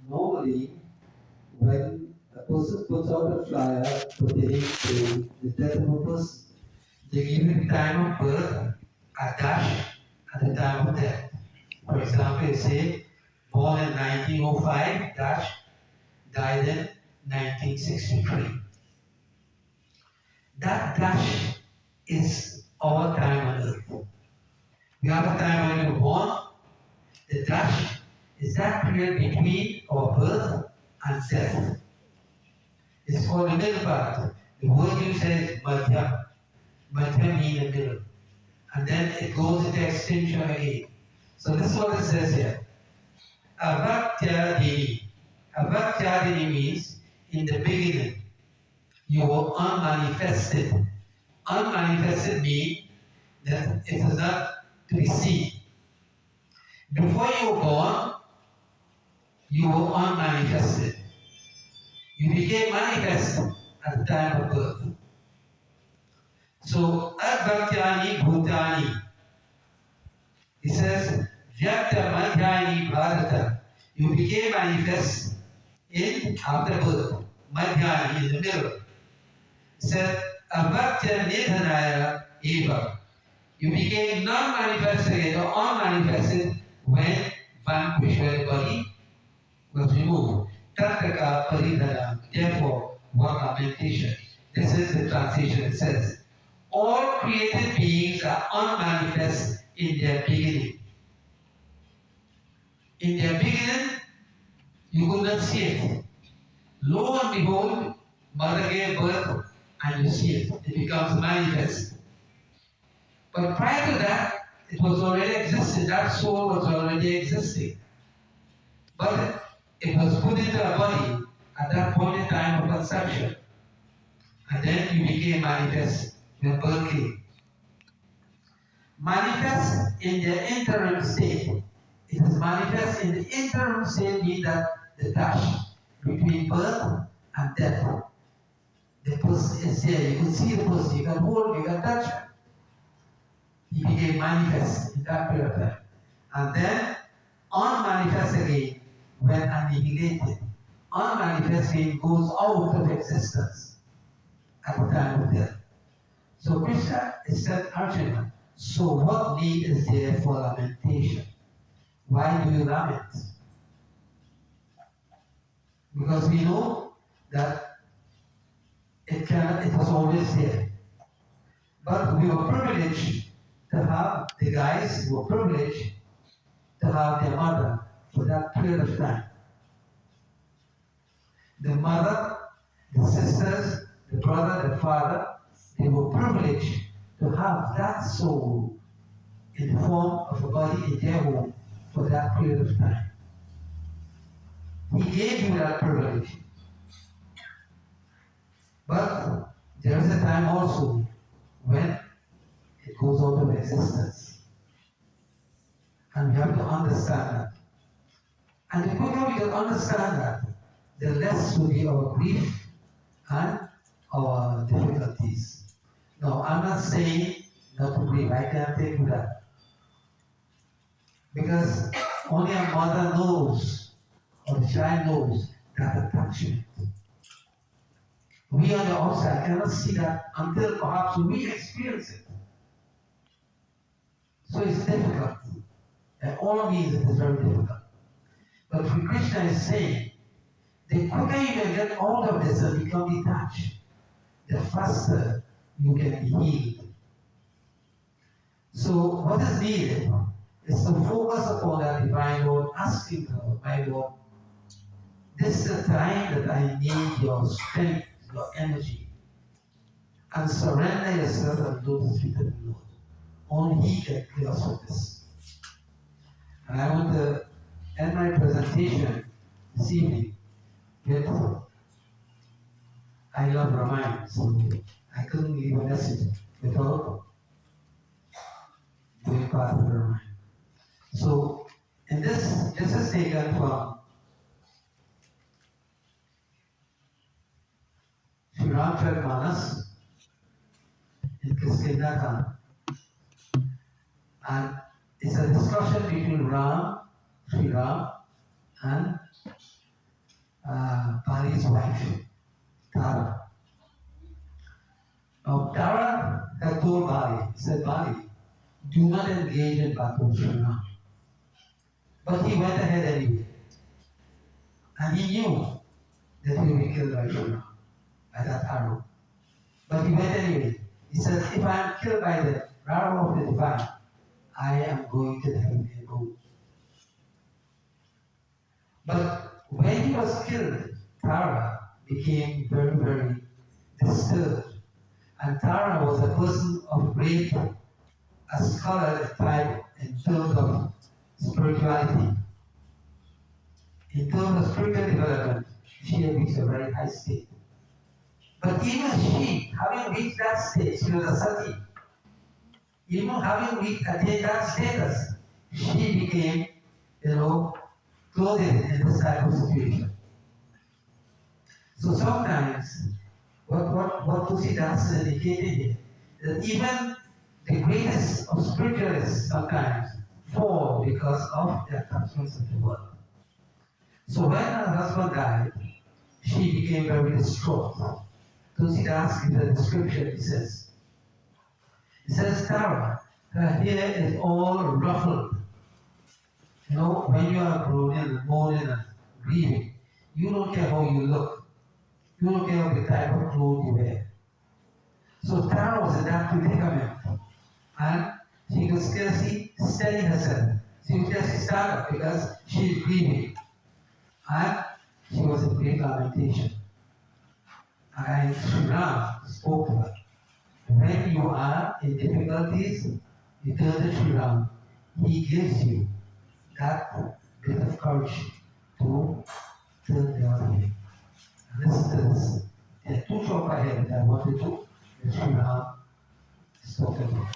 Normally, when a person puts out a flyer pertaining to the death of a person, they give the time of birth, a dash at the time of death. For example, they say born in 1905, dash, died in 1963. That dash is our time on earth. We have a time when we were born. The dash is that period between our birth and death. It's called the middle part. The word you say is madhya. Madhya means the middle. And then it goes into extinction again. So this is what it says here. Avatyadini. Avatyadini means in the beginning. You were unmanifested. Unmanifested means that it is not to be seen. Before you were born, you were unmanifested. You became manifest at the time of birth. So, Advakyani Bhutani. He says, Vyakta Madhyani Bharata. You became manifest in after birth. Madhyani in the middle. He said, Avakya Nidhanaya Eva. You became non-manifested or unmanifested when vanquished, when the body was removed. Tattaka Paridhana. Therefore, ornamentation. This is the translation. It says, all created beings are unmanifest in their beginning. In their beginning, you could not see it. Lo and behold, mother gave birth and you see it. It becomes manifest. But prior to that, it was already existing. That soul was already existing. But it was put into a body at that point in time of conception. And then you became manifest when birth came. Manifest in the interim state. It is manifest in the interim state, means that the dash between birth and death. The person is there. You can see the person. You can hold, you can touch him. He became manifest in that period of time. And then unmanifest again when annihilated. Unmanifest again goes out of existence at the time of death. So Krishna is said Arjuna, so what need is there for lamentation? Why do you lament? Because we know that it was always there. But we were privileged to have the guys who were privileged to have their mother for that period of time. The mother, the sisters, the brother, the father, they were privileged to have that soul in the form of a body in their home for that period of time. He gave you that privilege. But there is a time also when it goes out of existence. And we have to understand that. And the quicker we can understand that, the less will be our grief and our difficulties. Now, I'm not saying not to grieve. I can't take you that. Because only a mother knows, or the child knows, that attachment. We on the outside cannot see that until perhaps we experience it. So it's difficult. And all means it is very difficult. But Krishna is saying, the quicker you can get out of this and become detached, the faster you can be healed. So what is needed is to focus upon that divine Lord, asking God, my Lord, this is the time that I need your strength, your energy, and surrender yourself and do the feet of the Lord. Only He can clear us from this. And I want to end my presentation this evening with I love Ramayana, so I couldn't leave a message without doing part of the Ramayana. So, and this is taken from Sri Ramcharitmanas in Kiskindha, and it's a discussion between Sri Ram, and Bali's wife, Tara. Now, Tara had told Bali, he said, Bali, do not engage in battle with Sri Ram. But he went ahead anyway. And he knew that he would be killed by Sri Ram, by that arrow. But he went anyway. He said, if I am killed by the arrow of the divine, I am going to the heavenly abode. But when he was killed, Tara became very, very disturbed. And Tara was a person of great, a scholar type in terms of spirituality. In terms of spiritual development, she had reached a very high state. But even she, having reached that state, she was a sati. Even having attained that status, she became, clothed in this type of situation. So sometimes, what Tusidas is indicating here, that even the greatest of spiritualists sometimes fall because of their attachments of the world. So when her husband died, she became very distraught. Tusidas gives a description, he says, Tara, her hair is all ruffled. When you are groaning and mourning and grieving, you don't care how you look. You don't care the type of clothes you wear. So Tara was in that predicament. And she could scarcely steady herself. She could scarcely stand up because she is grieving. And she was in great lamentation. And Sri Ram spoke to her. When you are in difficulties, you turn to Sri Ram. He gives you that bit of courage to turn the other way. And listen to this. There are two short ahead that I wanted to let Sri Ram spoke about.